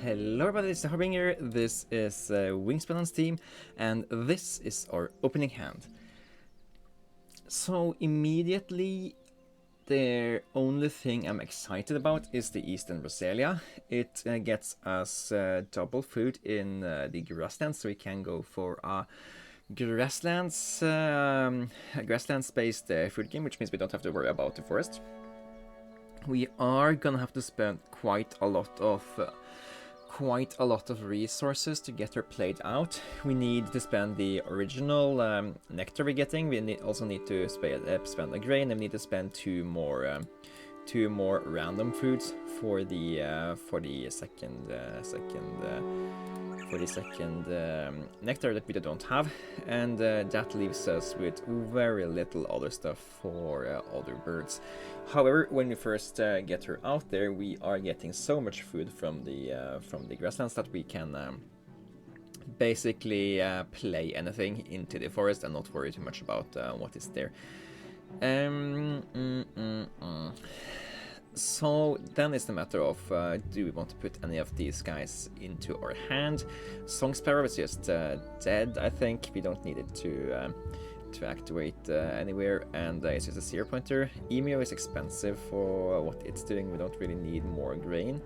Hello everybody, it's the Harbinger, this is Wingspan on Steam, and this is our opening hand. So immediately, the only thing I'm excited about is the Eastern Roselia. It gets us double food in the grasslands, so we can go for a grasslands-based food game, which means we don't have to worry about the forest. We are gonna have to spend quite a lot of resources to get her played out. We need to spend the original nectar we're getting. We also need to spend a grain, and we need to spend two more random foods for the second nectar that we don't have, and that leaves us with very little other stuff for other birds. However, when we first get her out there, we are getting so much food from the grasslands that we can basically play anything into the forest and not worry too much about what is there. So then it's the matter of do we want to put any of these guys into our hand? Song Sparrow is just dead, I think. We don't need it to activate anywhere, and it's just a 0-pointer. Emu is expensive for what it's doing. We don't really need more grain.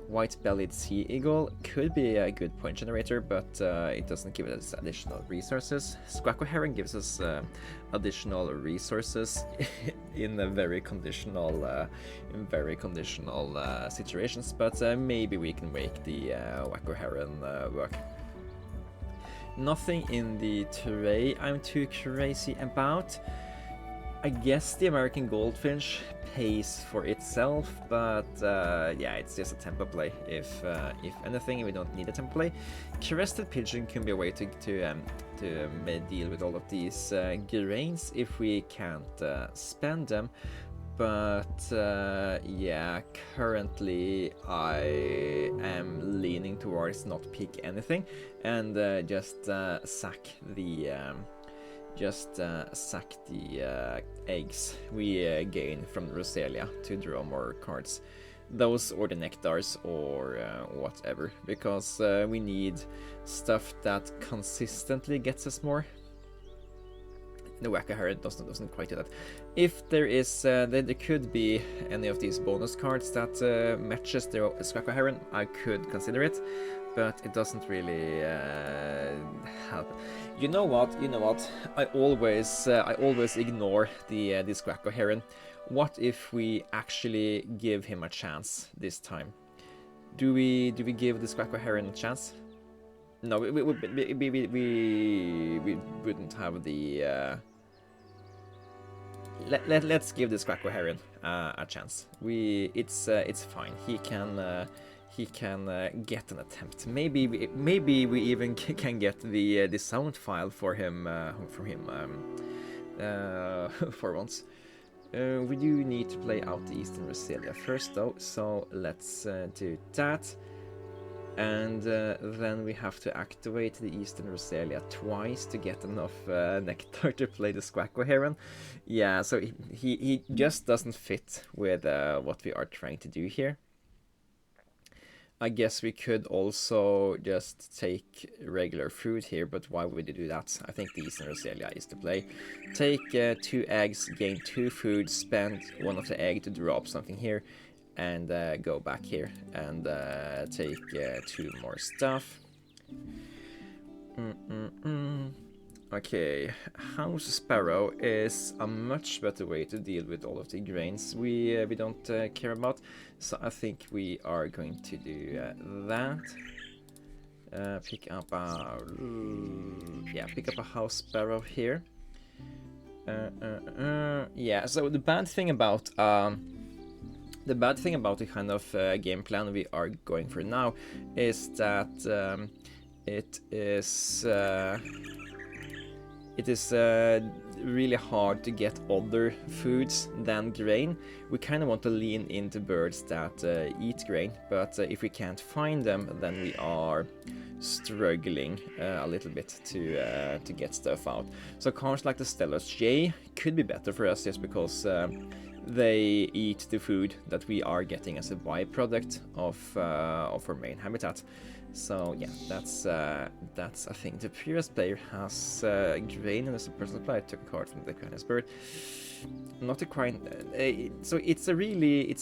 White-bellied sea eagle could be a good point generator, but it doesn't give us additional resources. Squacko heron gives us additional resources in a very conditional situations, but maybe we can make the Wacko heron work. Nothing in the tray I'm too crazy about. I guess the American goldfinch pays for itself, but yeah, it's just a tempo play. If anything, we don't need a tempo play. Crested pigeon can be a way to deal with all of these grains if we can't spend them. But yeah, currently I am leaning towards not pick anything and just sack the eggs we gain from the Roselia to draw more cards. Those or the nectars or whatever, because we need stuff that consistently gets us more. The Wacko heron doesn't quite do that. If there is, there could be any of these bonus cards that matches the Wacko heron, I could consider it, but it doesn't really help. You know what? I always ignore the Wacko heron. What if we actually give him a chance this time? Do we give the Wacko heron a chance? No, we wouldn't have the. Let's give this Wacko heron a chance. It's fine. He can get an attempt. Maybe we even can get the sound file for him for once. We do need to play out the Eastern Roselia first though, so let's do that. And then we have to activate the Eastern Roselia twice to get enough nectar to play the Wacko heron. Yeah, so he just doesn't fit with what we are trying to do here. I guess we could also just take regular food here, but why would you do that? I think the Eastern Roselia is the play. Take 2 eggs, gain 2 food, spend 1 of the egg to drop something here, and go back here and take 2 more stuff. Okay, House Sparrow is a much better way to deal with all of the grains we don't care about, so I think we are going to do that. Pick up a House Sparrow here. Yeah, so the bad thing about the kind of game plan we are going for now is that it is really hard to get other foods than grain. We kind of want to lean into birds that eat grain, but if we can't find them, then we are struggling a little bit to get stuff out. So cards like the Stellar's Jay could be better for us just because they eat the food that we are getting as a byproduct of our main habitat. So yeah, that's I think the previous player has grain as a personal supply. I took a card from the Chinese bird. Not a crane. So it's a really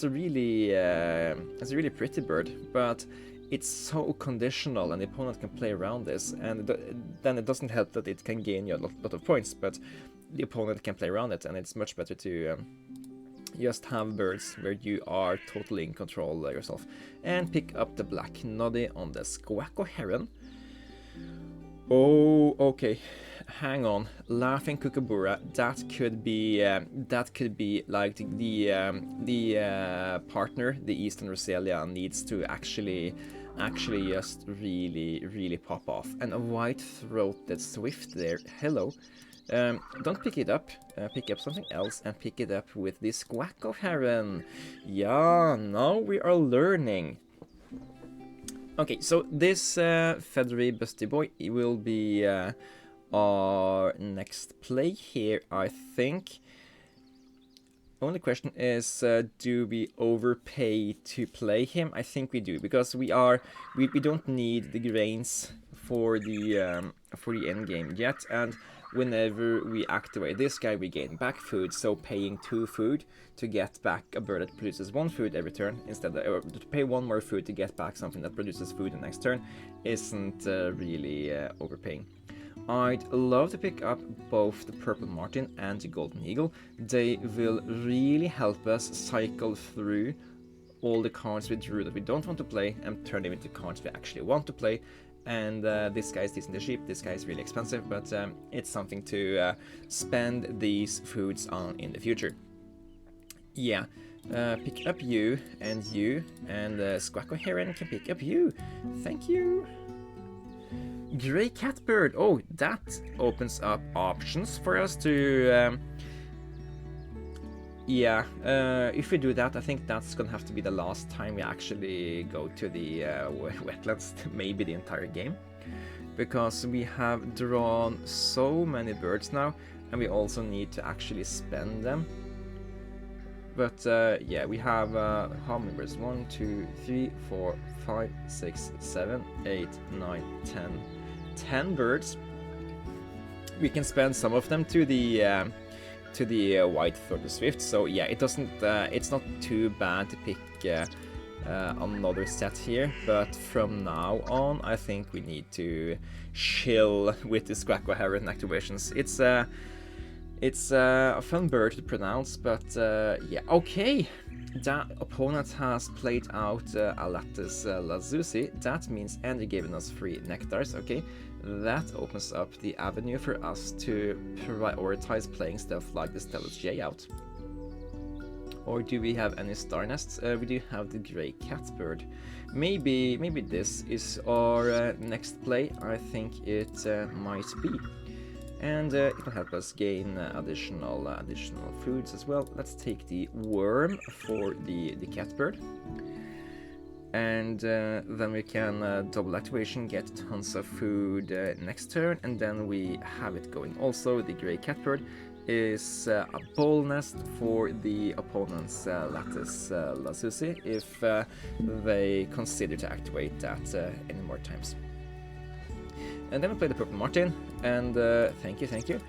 pretty bird, but it's so conditional, and the opponent can play around this, and then it doesn't help that it can gain you a lot of points, but the opponent can play around it, and it's much better to just have birds where you are totally in control yourself. And pick up the black noddy on the Squacko Heron. Oh, okay. Hang on. Laughing Kookaburra. That could be like the partner the Eastern Roselia needs to actually just really pop off. And a white-throated swift there. Hello. Don't pick it up. Pick up something else and pick it up with the Squacko Heron. Yeah, now we are learning. Okay, so this feathery busty boy will be our next play here, I think. Only question is, do we overpay to play him? I think we do, because we don't need the grains for the end game yet, and whenever we activate this guy, we gain back food. So paying 2 food to get back a bird that produces 1 food every turn, instead of to pay 1 more food to get back something that produces food the next turn, isn't really overpaying. I'd love to pick up both the Purple Martin and the Golden Eagle. They will really help us cycle through all the cards we drew that we don't want to play and turn them into cards we actually want to play. And this guy is decently cheap, this guy is really expensive, but it's something to spend these foods on in the future. Yeah, pick up you, and Squacko Heron can pick up you. Thank you. Grey Catbird. Oh, that opens up options for us to... if we do that, I think that's gonna have to be the last time we actually go to the wetlands, maybe the entire game. Because we have drawn so many birds now, and we also need to actually spend them. But yeah, we have how many birds? 1, 2, 3, 4, 5, 6, 7, 8, 9, 10. 10 birds. We can spend some of them to the white-throated swift. So yeah, it doesn't. It's not too bad to pick another set here. But from now on, I think we need to chill with the Squacko Heron activations. It's a fun bird to pronounce, but yeah, okay. That opponent has played out a lattice Lazusi. That means, and they're giving us free nectars, okay. That opens up the avenue for us to prioritize playing stuff like the Stellus J out. Or do we have any star nests? We do have the Grey Catbird. Maybe this is our next play. I think it might be. And it will help us gain additional foods as well. Let's take the worm for the catbird. And then we can double activation, get tons of food next turn, and then we have it going. Also, the Grey Catbird is a ball nest for the opponent's lattice Lazusi if they consider to activate that any more times. And then we play the Purple Martin, and thank you.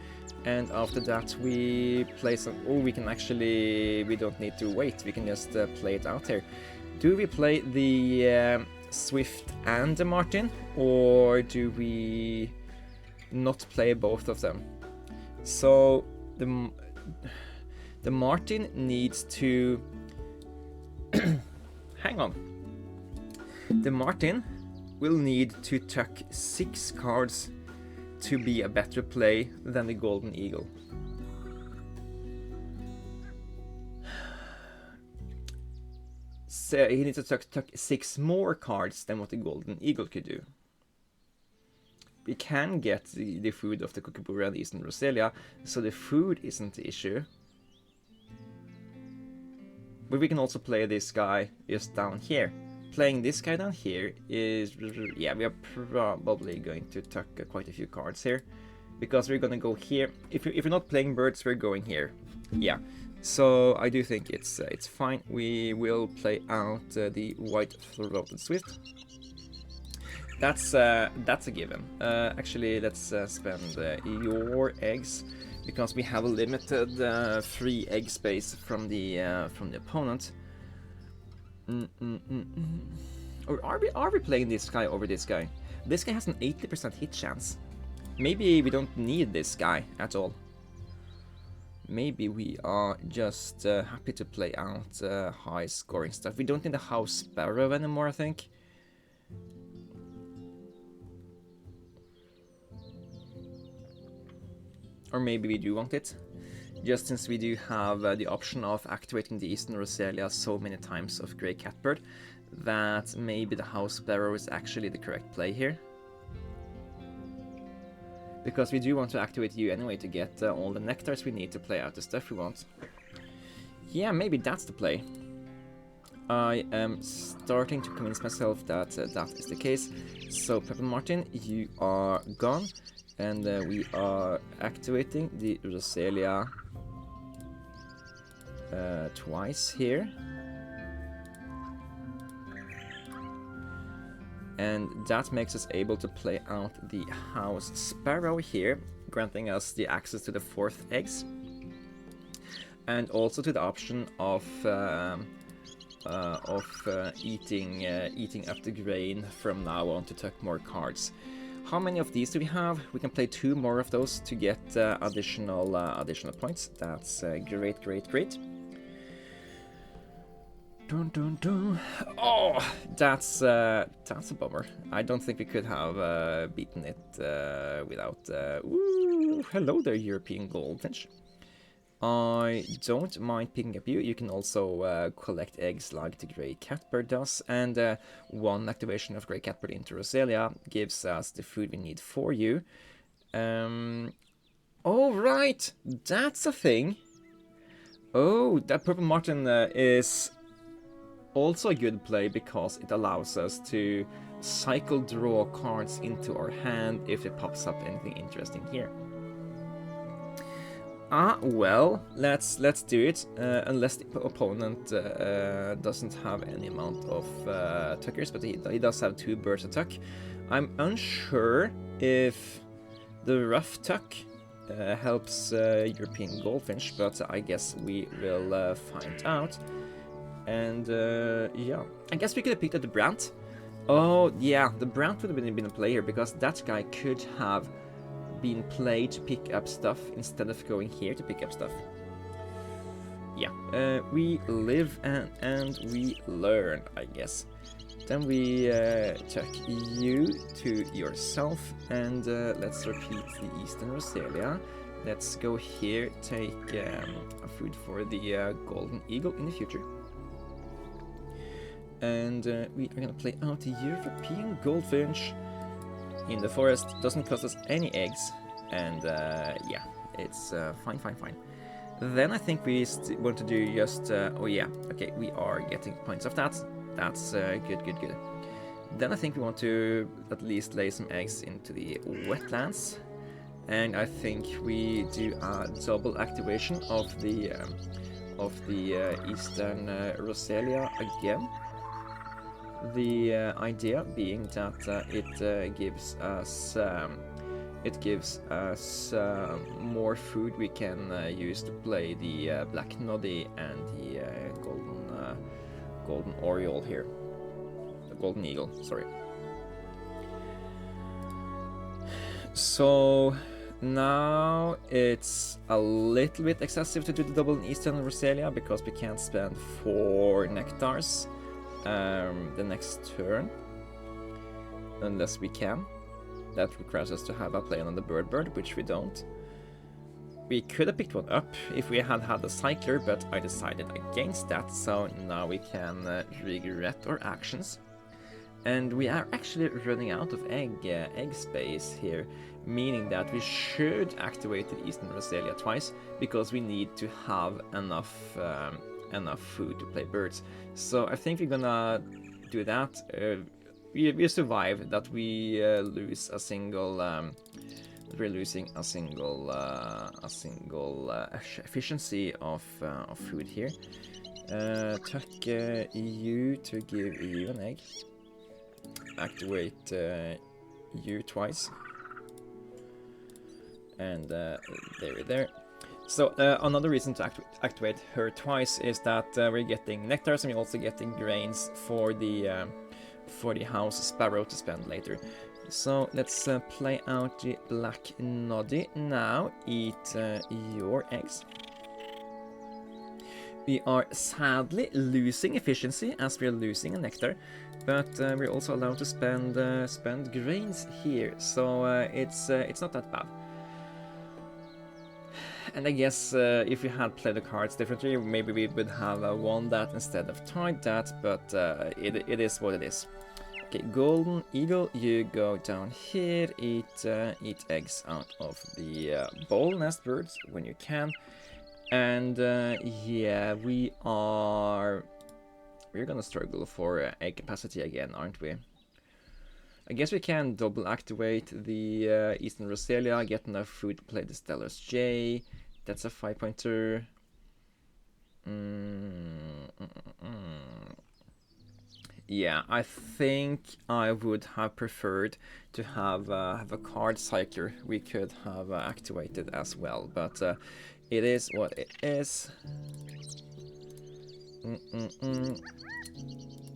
And after that we play some... Oh, we can actually... We don't need to wait, we can just play it out here. Do we play the Swift and the Martin, or do we not play both of them? So the Martin needs to... Hang on. The Martin will need to tuck 6 cards to be a better play than the Golden Eagle. So he needs to tuck 6 more cards than what the Golden Eagle could do. We can get the food of the Kookaburra and Eastern Roselia, so the food isn't the issue. But we can also play this guy just down here. Playing this guy down here is... Yeah, we are probably going to tuck quite a few cards here. Because we're gonna go here. If you're not playing birds, we're going here. Yeah, So I do think it's fine. We will play out the white-throated swift. That's a given. Actually, let's spend your eggs because we have a limited free egg space from the opponent. Or are we playing this guy over this guy? This guy has an 80% hit chance. Maybe we don't need this guy at all. Maybe we are just happy to play out high scoring stuff. We don't need a house sparrow anymore, I think. Or maybe we do want it. Just since we do have the option of activating the Eastern Roselia so many times of Grey Catbird, that maybe the house sparrow is actually the correct play here. Because we do want to activate you anyway to get all the nectars we need to play out the stuff we want. Yeah, maybe that's the play. I am starting to convince myself that that is the case. So, Pepper Martin, you are gone. And we are activating the Roselia twice here. And that makes us able to play out the house sparrow here, granting us the access to the 4th eggs. And also to the option of eating up the grain from now on to tuck more cards. How many of these do we have? We can play 2 more of those to get additional points. That's great, great, great. Dun, dun, dun. Oh, that's a bummer. I don't think we could have beaten it without. Ooh, hello there, European Goldfinch. I don't mind picking up you. You can also collect eggs like the Grey Catbird does, and 1 activation of Grey Catbird into Roselia gives us the food we need for you. Oh, right! That's a thing! Oh, that Purple Martin is also a good play because it allows us to cycle draw cards into our hand if it pops up anything interesting here. Well, let's do it, unless the opponent doesn't have any amount of tuckers, but he does have 2 birds to tuck. I'm unsure if the rough tuck helps European Goldfinch, but I guess we will find out. And yeah, I guess we could have picked up the Brant. Oh yeah, the Brant would have been a player because that guy could have been played to pick up stuff instead of going here to pick up stuff. Yeah, we live and we learn, I guess. Then we check you to yourself, and let's repeat the Eastern Roselia. Let's go here, take a food for the Golden Eagle in the future. And we are gonna play out the European Goldfinch in the forest. Doesn't cost us any eggs, and yeah, it's fine. Then I think we want to do just oh yeah, okay, we are getting points of that. That's good. Then I think we want to at least lay some eggs into the wetlands, and I think we do a double activation of the Eastern Roselia again. The idea being that it gives us more food we can use to play the Black Noddy and the Golden Oriole here. The Golden Eagle, sorry. So now it's a little bit excessive to do the double in Eastern Roselia because we can't spend 4 nectars the next turn, unless we can. That requires us to have a play on the bird, which we don't. We could have picked one up if we had a cycler, but I decided against that, so now we can regret our actions. And we are actually running out of egg space here, meaning that we should activate the Eastern Roselia twice, because we need to have enough food to play birds. So I think we're gonna do that. We survive that we lose a single we're losing a single efficiency of food here. Tuck you to give you an egg. Activate you twice. And there. So another reason to activate her twice is that we're getting nectars, and we're also getting grains for the house sparrow to spend later. So let's play out the black noddy now. Eat your eggs. We are sadly losing efficiency as we're losing a nectar, but we're also allowed to spend grains here, so it's not that bad. And I guess if we had played the cards differently, maybe we would have won that instead of tied that, but it is what it is. Okay, Golden Eagle, you go down here, eat eggs out of the bowl, nest birds, when you can. And yeah, we're gonna struggle for egg capacity again, aren't we? I guess we can double activate the Eastern Roselia, get enough food to play the Stellar's J. That's a 5-pointer. Yeah, I think I would have preferred to have a card cycler we could have activated as well, but it is what it is.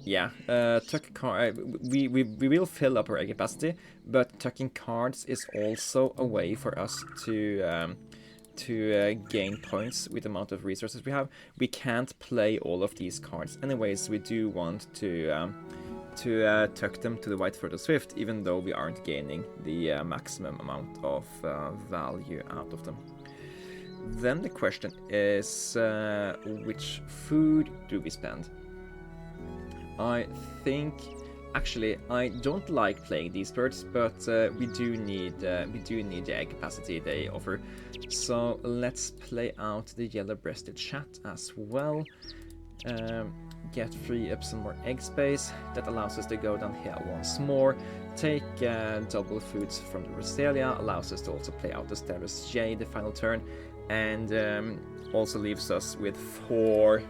Yeah, tuck card. We will fill up our egg capacity, but tucking cards is also a way for us to gain points with the amount of resources we have. We can't play all of these cards anyways. We do want to tuck them to the White Further Swift, even though we aren't gaining the maximum amount of value out of them. Then the question is, which food do we spend? I think, actually, I don't like playing these birds, but we do need the egg capacity they offer. So let's play out the yellow-breasted chat as well. Free up some more egg space. That allows us to go down here once more. Take double foods from the Roselia, allows us to also play out the Stellar's J the final turn, and also leaves us with four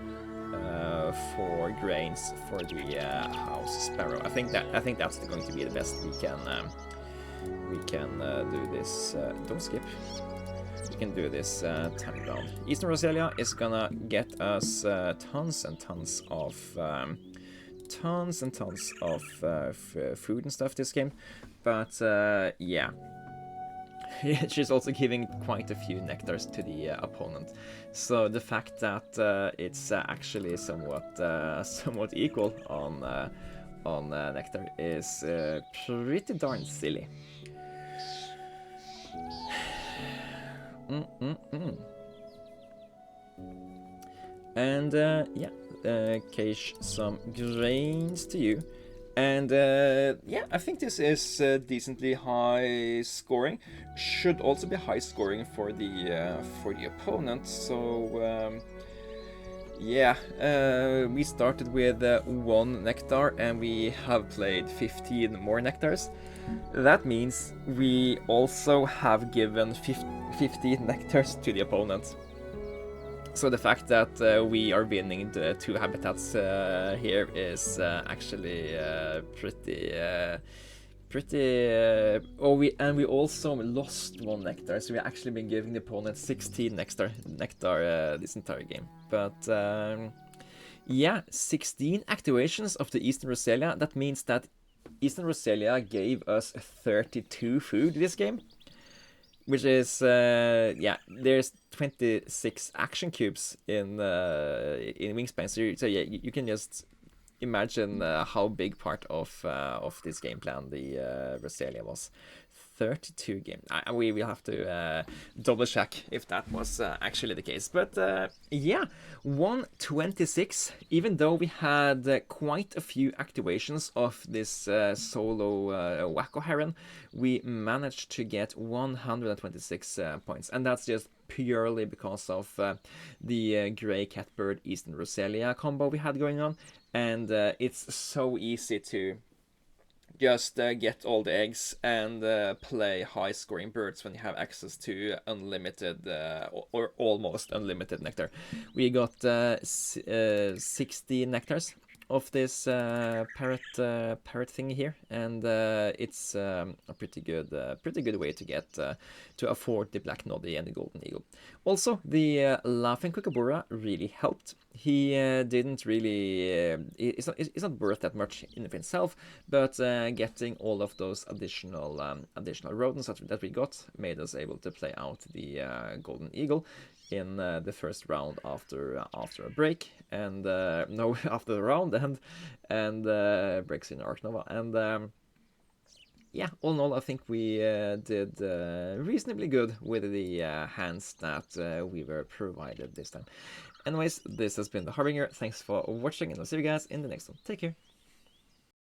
grains for the house sparrow. I think that's going to be the best we can do this. Don't skip. We can do this time round. Eastern Roselia is gonna get us tons and tons of food and stuff this game, but yeah. She's also giving quite a few nectars to the opponent, so the fact that it's actually somewhat equal on nectar is pretty darn silly. And yeah, cache some grains to you. And yeah, I think this is decently high scoring. Should also be high scoring for the opponent. So yeah, we started with 1 nectar and we have played 15 more nectars. That means we also have given 15 nectars to the opponent. So the fact that we are winning the 2 habitats here is actually pretty. Oh, we also lost 1 nectar, so we actually been giving the opponent 16 nectar this entire game. But yeah, 16 activations of the Eastern Roselia. That means that Eastern Roselia gave us 32 food this game. Which is, yeah, there's 26 action cubes in Wingspan, so yeah, you can just imagine how big part of this game plan the Roselia was. 32 games. We will have to double check if that was actually the case. But yeah, 126. Even though we had quite a few activations of this solo Wacko Heron, we managed to get 126 points. And that's just purely because of the Grey Catbird Eastern Roselia combo we had going on. And it's so easy to just get all the eggs and play high scoring birds when you have access to unlimited or almost unlimited nectar. We got 60 nectars of this parrot thing here, and it's a pretty good way to get to afford the black noddy and the golden eagle. Also, the laughing kookaburra really helped. He didn't really it's not worth that much in of itself, but getting all of those additional rodents that we got made us able to play out the golden eagle in the first round after a break, and no, after the round and breaks in Ark Nova. And yeah, all in all, I think we did reasonably good with the hands that we were provided this time. Anyways, this has been the Harbinger. Thanks for watching, and I'll see you guys in the next one. Take care.